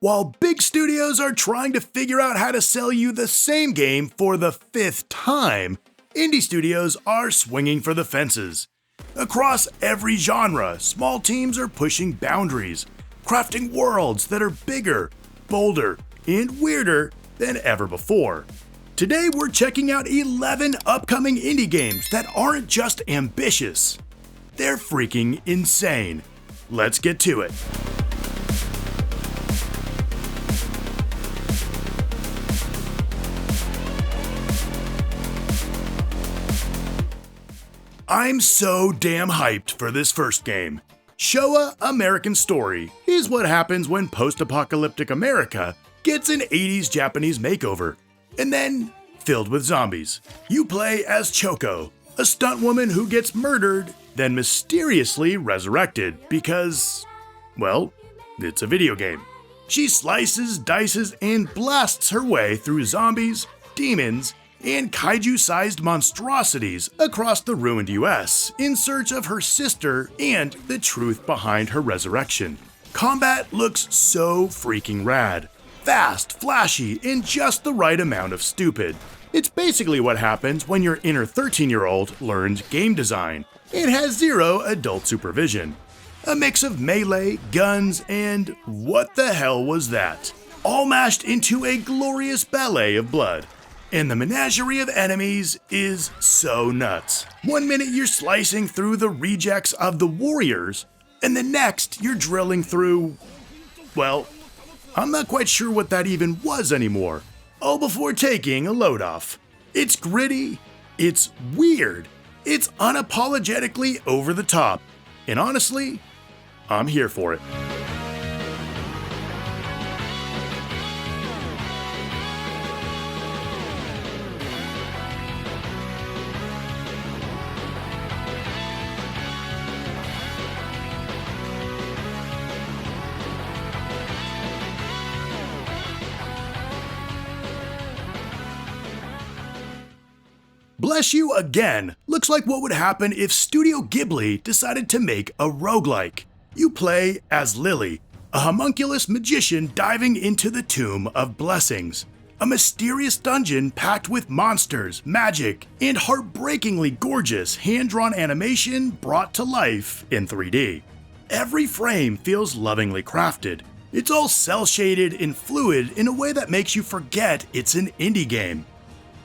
While big studios are trying to figure out how to sell you the same game for the 5th time, indie studios are swinging for the fences. Across every genre, small teams are pushing boundaries, crafting worlds that are bigger, bolder, and weirder than ever before. Today we're checking out 11 upcoming indie games that aren't just ambitious, they're freaking insane. Let's get to it. I'm so damn hyped for this first game. Showa American Story is what happens when post-apocalyptic America gets an 80s Japanese makeover, and then filled with zombies. You play as Choco, a stunt woman who gets murdered, then mysteriously resurrected because, well, it's a video game. She slices, dices, and blasts her way through zombies, demons, and kaiju-sized monstrosities across the ruined US in search of her sister and the truth behind her resurrection. Combat looks so freaking rad. Fast, flashy, and just the right amount of stupid. It's basically what happens when your inner 13-year-old learned game design. It has zero adult supervision. A mix of melee, guns, and what the hell was that? All mashed into a glorious ballet of blood. And the menagerie of enemies is so nuts. One minute you're slicing through the rejects of the warriors, and the next you're drilling through, well, I'm not quite sure what that even was anymore. All before taking a load off. It's gritty, it's weird, it's unapologetically over the top, and honestly, I'm here for it. Bless you again! Looks like what would happen if Studio Ghibli decided to make a roguelike. You play as Lily, a homunculus magician diving into the Tomb of Blessings, a mysterious dungeon packed with monsters, magic, and heartbreakingly gorgeous hand-drawn animation brought to life in 3D. Every frame feels lovingly crafted. It's all cel-shaded and fluid in a way that makes you forget it's an indie game.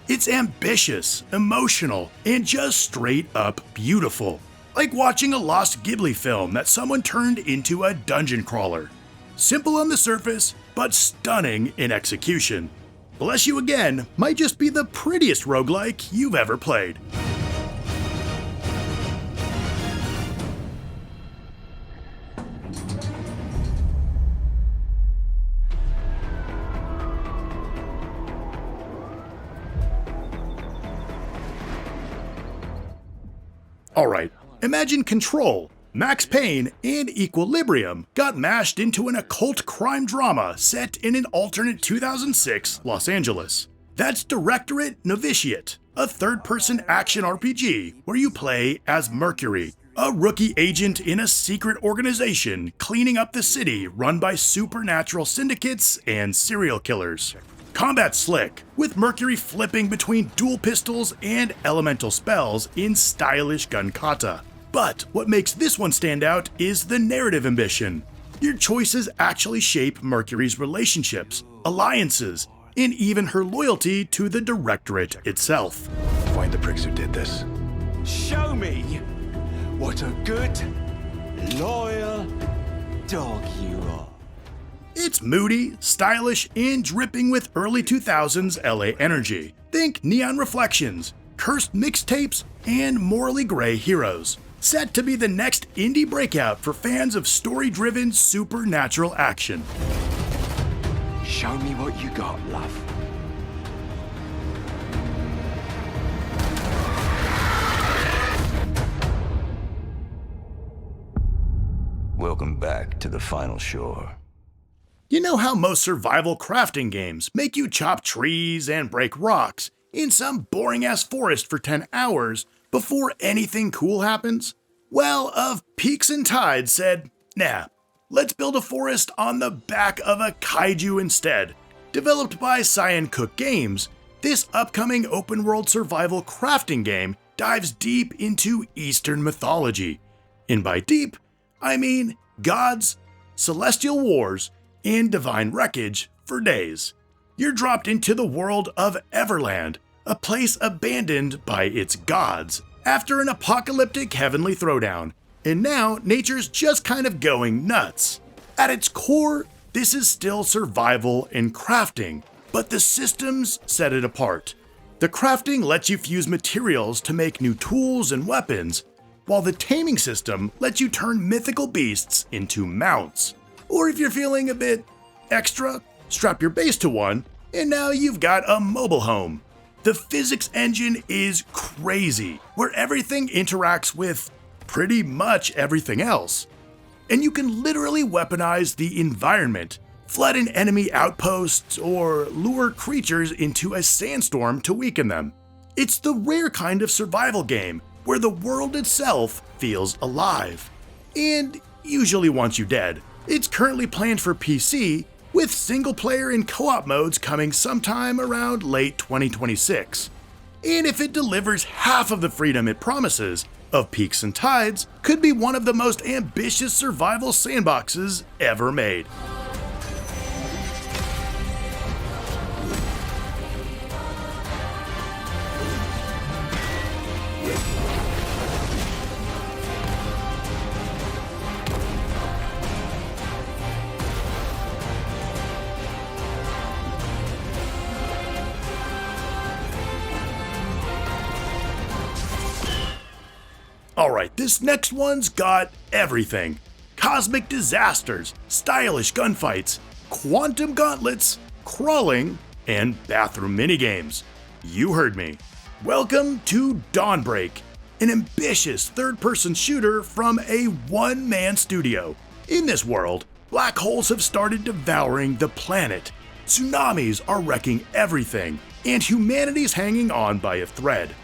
It's ambitious, emotional, and just straight up beautiful. Like watching a lost Ghibli film that someone turned into a dungeon crawler. Simple on the surface, but stunning in execution. Bless You Again might just be the prettiest roguelike you've ever played. Alright, imagine Control, Max Payne, and Equilibrium got mashed into an occult crime drama set in an alternate 2006 Los Angeles. That's Directorate Novitiate, a third-person action RPG where you play as Mercury, a rookie agent in a secret organization cleaning up the city run by supernatural syndicates and serial killers. Combat slick, with Mercury flipping between dual pistols and elemental spells in stylish gun kata. But what makes this one stand out is the narrative ambition. Your choices actually shape Mercury's relationships, alliances, and even her loyalty to the Directorate itself. Find the pricks who did this. Show me what a good, loyal dog you are. It's moody, stylish, and dripping with early 2000s LA energy. Think neon reflections, cursed mixtapes, and morally gray heroes. Set to be the next indie breakout for fans of story-driven supernatural action. Show me what you got, love. Welcome back to the final shore. You know how most survival crafting games make you chop trees and break rocks in some boring-ass forest for 10 hours before anything cool happens? Well, of Peaks and Tides said, nah, Let's build a forest on the back of a kaiju instead. Developed by Cyan Cook Games, this upcoming open-world survival crafting game dives deep into Eastern mythology. And by deep, I mean gods, celestial wars, and divine wreckage for days. You're dropped into the world of Everland, a place abandoned by its gods after an apocalyptic heavenly throwdown, and now nature's just kind of going nuts. At its core, this is still survival and crafting, but the systems set it apart. The crafting lets you fuse materials to make new tools and weapons, while the taming system lets you turn mythical beasts into mounts. Or if you're feeling a bit extra, strap your base to one, and now you've got a mobile home. The physics engine is crazy, where everything interacts with pretty much everything else. And you can literally weaponize the environment, flood an enemy outpost, or lure creatures into a sandstorm to weaken them. It's the rare kind of survival game where the world itself feels alive, and usually wants you dead. It's currently planned for PC, with single-player and co-op modes coming sometime around late 2026. And if it delivers half of the freedom it promises, Of Peaks and Tides could be one of the most ambitious survival sandboxes ever made. Alright, this next one's got everything. Cosmic disasters, stylish gunfights, quantum gauntlets, crawling, and bathroom minigames. You heard me. Welcome to Dawnbreak, an ambitious third-person shooter from a one-man studio. In this world, black holes have started devouring the planet, tsunamis are wrecking everything, and humanity's hanging on by a thread.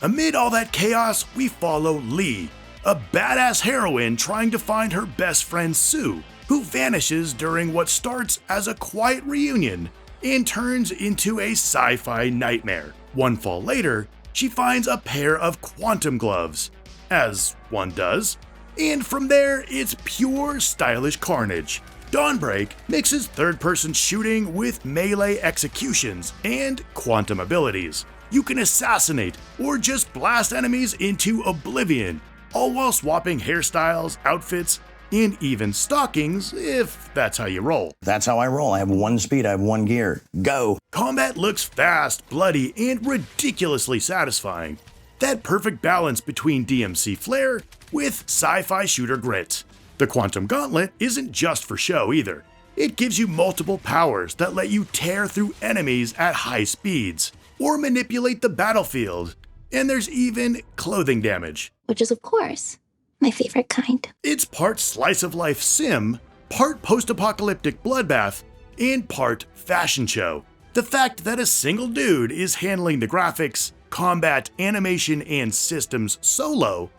Amid all that chaos, we follow Lee, a badass heroine trying to find her best friend Sue, who vanishes during what starts as a quiet reunion and turns into a sci-fi nightmare. One fall later, she finds a pair of quantum gloves, as one does, and from there, it's pure stylish carnage. Dawnbreak mixes third-person shooting with melee executions and quantum abilities. You can assassinate or just blast enemies into oblivion, all while swapping hairstyles, outfits, and even stockings if that's how you roll. That's how I roll. I have one speed, I have one gear. Go! Combat looks fast, bloody, and ridiculously satisfying. That perfect balance between DMC flair with sci-fi shooter grit. The Quantum Gauntlet isn't just for show either. It gives you multiple powers that let you tear through enemies at high speeds, or manipulate the battlefield, and there's even clothing damage. Which is, of course, my favorite kind. It's part slice-of-life sim, part post-apocalyptic bloodbath, and part fashion show. The fact that a single dude is handling the graphics, combat, animation, and systems solo.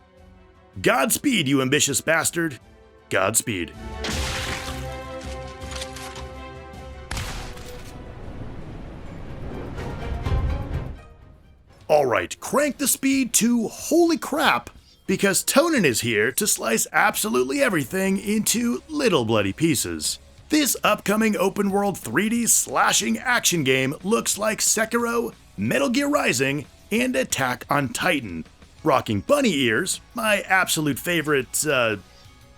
Godspeed, you ambitious bastard. Godspeed. Alright, crank the speed to holy crap, because Tonin is here to slice absolutely everything into little bloody pieces. This upcoming open-world 3D slashing action game looks like Sekiro, Metal Gear Rising, and Attack on Titan, rocking bunny ears, my absolute favorite,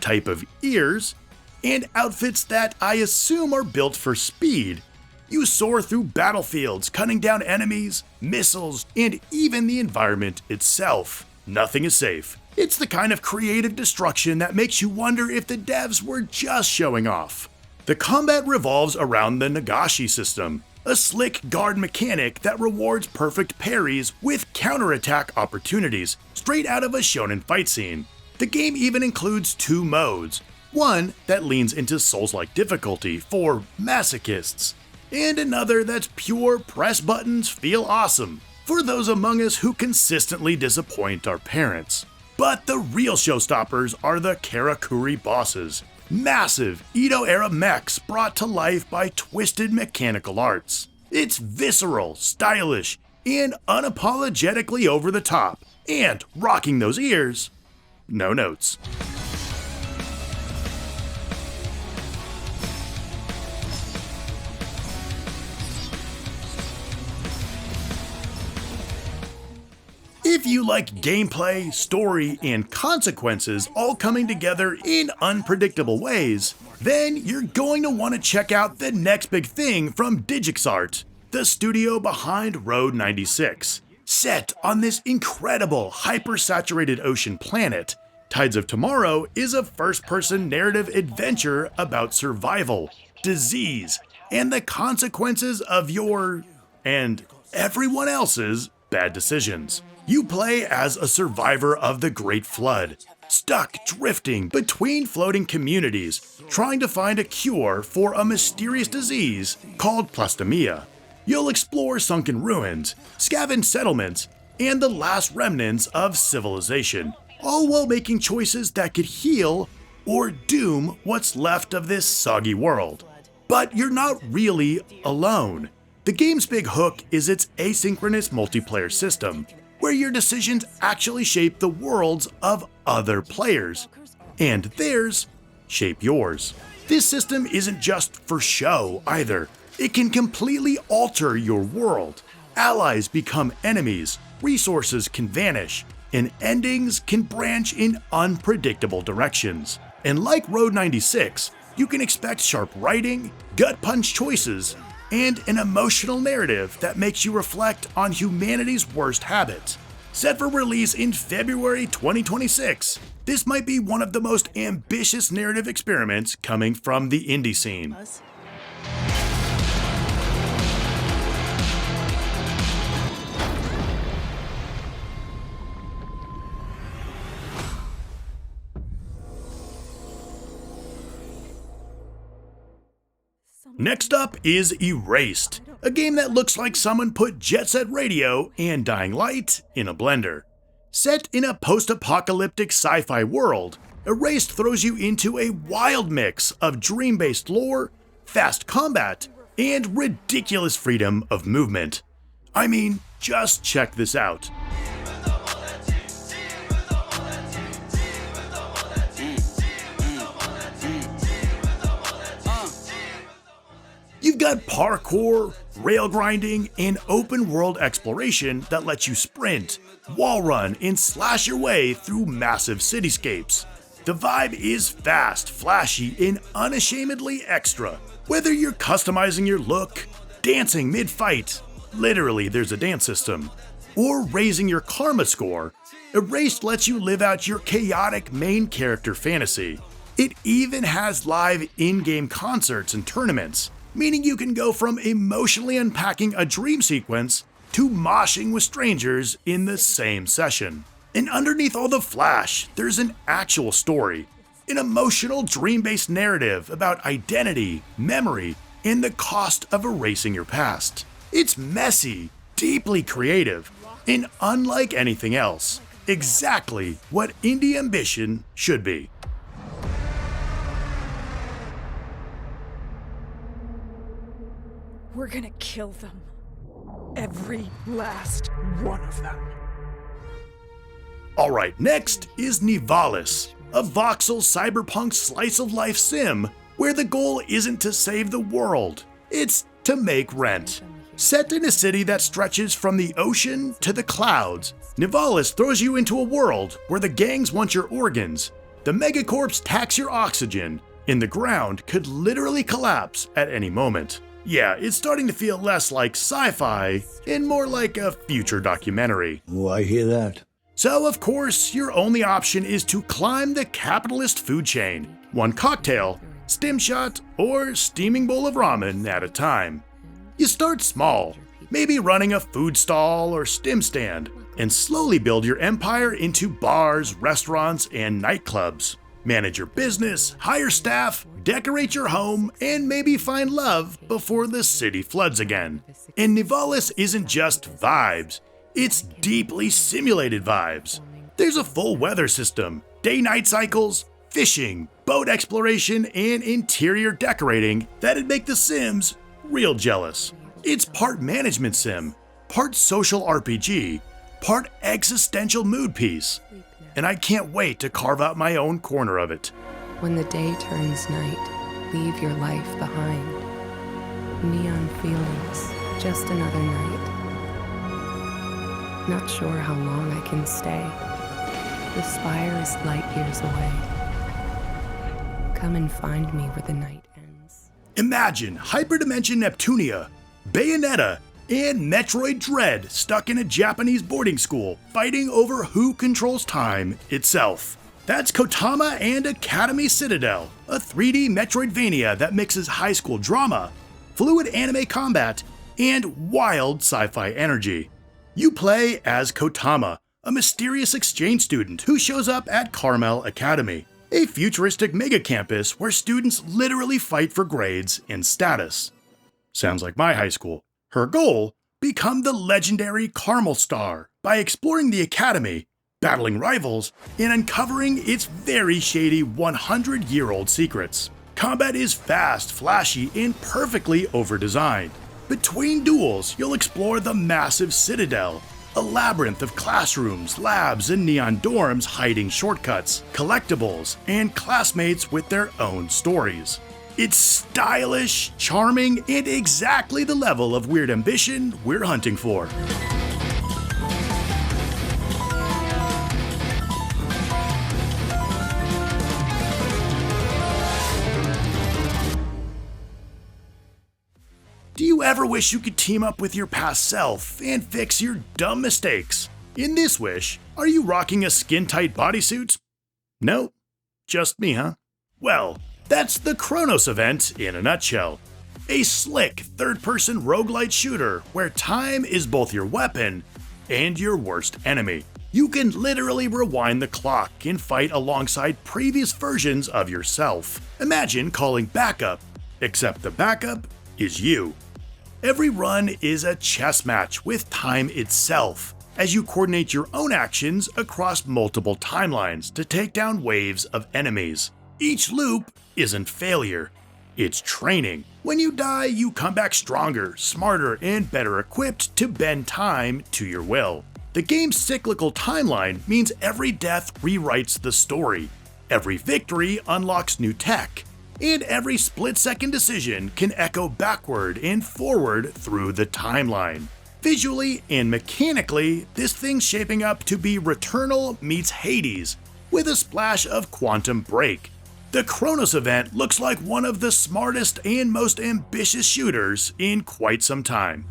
type of ears, and outfits that I assume are built for speed. You soar through battlefields, cutting down enemies, missiles, and even the environment itself. Nothing is safe. It's the kind of creative destruction that makes you wonder if the devs were just showing off. The combat revolves around the Nagashi system, a slick guard mechanic that rewards perfect parries with counterattack opportunities, straight out of a shonen fight scene. The game even includes two modes, one that leans into Souls-like difficulty for masochists, and another that's pure press buttons feel awesome for those among us who consistently disappoint our parents. But the real showstoppers are the Karakuri bosses. Massive Edo-era mechs brought to life by twisted mechanical arts. It's visceral, stylish, and unapologetically over the top, and rocking those ears. No notes. If you like gameplay, story, and consequences all coming together in unpredictable ways, then you're going to want to check out the next big thing from DigixArt, the studio behind Road 96. Set on this incredible hyper-saturated ocean planet, Tides of Tomorrow is a first-person narrative adventure about survival, disease, and the consequences of your, and everyone else's, bad decisions. You play as a survivor of the Great Flood, stuck drifting between floating communities, trying to find a cure for a mysterious disease called plastomia. You'll explore sunken ruins, scavenge settlements, and the last remnants of civilization, all while making choices that could heal or doom what's left of this soggy world. But you're not really alone. The game's big hook is its asynchronous multiplayer system, where your decisions actually shape the worlds of other players, and theirs shape yours. This system isn't just for show either. It can completely alter your world. Allies become enemies, resources can vanish, and endings can branch in unpredictable directions. And like Road 96, you can expect sharp writing, gut-punch choices, and an emotional narrative that makes you reflect on humanity's worst habits. Set for release in February 2026, this might be one of the most ambitious narrative experiments coming from the indie scene. Next up is Erased, a game that looks like someone put Jet Set Radio and Dying Light in a blender. Set in a post-apocalyptic sci-fi world, Erased throws you into a wild mix of dream-based lore, fast combat, and ridiculous freedom of movement. I mean, just check this out. You've got parkour, rail grinding, and open world exploration that lets you sprint, wall run, and slash your way through massive cityscapes. The vibe is fast, flashy, and unashamedly extra. Whether you're customizing your look, dancing mid-fight, literally there's a dance system, or raising your karma score, Erased lets you live out your chaotic main character fantasy. It even has live in-game concerts and tournaments, meaning you can go from emotionally unpacking a dream sequence to moshing with strangers in the same session. And underneath all the flash, there's an actual story, an emotional dream-based narrative about identity, memory, and the cost of erasing your past. It's messy, deeply creative, and unlike anything else, exactly what indie ambition should be. We're gonna kill them. Every last one of them. Alright, next is Nivalis, a voxel cyberpunk slice-of-life sim where the goal isn't to save the world, it's to make rent. Set in a city that stretches from the ocean to the clouds, Nivalis throws you into a world where the gangs want your organs, the megacorps tax your oxygen, and the ground could literally collapse at any moment. Yeah, it's starting to feel less like sci-fi and more like a future documentary. Oh, I hear that. So, of course, your only option is to climb the capitalist food chain, one cocktail, stim shot, or steaming bowl of ramen at a time. You start small, maybe running a food stall or stim stand, and slowly build your empire into bars, restaurants, and nightclubs. Manage your business, hire staff, decorate your home, and maybe find love before the city floods again. And Nivalis isn't just vibes, it's deeply simulated vibes. There's a full weather system, day-night cycles, fishing, boat exploration, and interior decorating that'd make The Sims real jealous. It's part management sim, part social RPG, part existential mood piece, and I can't wait to carve out my own corner of it. When the day turns night, leave your life behind. Neon feelings, just another night. Not sure how long I can stay. The spire is light years away. Come and find me where the night ends. Imagine Hyperdimension Neptunia, Bayonetta, and Metroid Dread stuck in a Japanese boarding school fighting over who controls time itself. That's Kotama and Academy Citadel, a 3D Metroidvania that mixes high school drama, fluid anime combat, and wild sci-fi energy. You play as Kotama, a mysterious exchange student who shows up at Carmel Academy, a futuristic megacampus where students literally fight for grades and status. Sounds like my high school. Her goal? Become the legendary Carmel Star by exploring the academy, battling rivals, and uncovering its very shady 100-year-old secrets. Combat is fast, flashy, and perfectly over-designed. Between duels, you'll explore the massive Citadel, a labyrinth of classrooms, labs, and neon dorms hiding shortcuts, collectibles, and classmates with their own stories. It's stylish, charming, and exactly the level of weird ambition we're hunting for. Do you ever wish you could team up with your past self and fix your dumb mistakes? In this wish, are you rocking a skin-tight bodysuit? No? Just me, huh? Well, that's the Chronos Event in a nutshell. A slick, third-person roguelite shooter where time is both your weapon and your worst enemy. You can literally rewind the clock and fight alongside previous versions of yourself. Imagine calling backup, except the backup is you. Every run is a chess match with time itself, as you coordinate your own actions across multiple timelines to take down waves of enemies. Each loop isn't failure, it's training. When you die, you come back stronger, smarter, and better equipped to bend time to your will. The game's cyclical timeline means every death rewrites the story, every victory unlocks new tech, and every split-second decision can echo backward and forward through the timeline. Visually and mechanically, this thing's shaping up to be Returnal meets Hades, with a splash of Quantum Break. The Chronos Event looks like one of the smartest and most ambitious shooters in quite some time.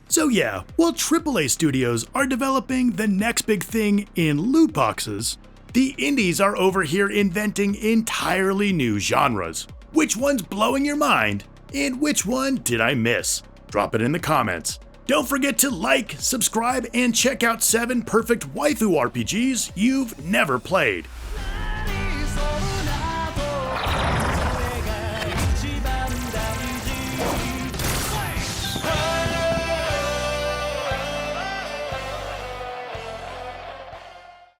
So yeah, while AAA studios are developing the next big thing in loot boxes, the indies are over here inventing entirely new genres. Which one's blowing your mind? And which one did I miss? Drop it in the comments. Don't forget to like, subscribe, and check out 7 perfect waifu RPGs you've never played.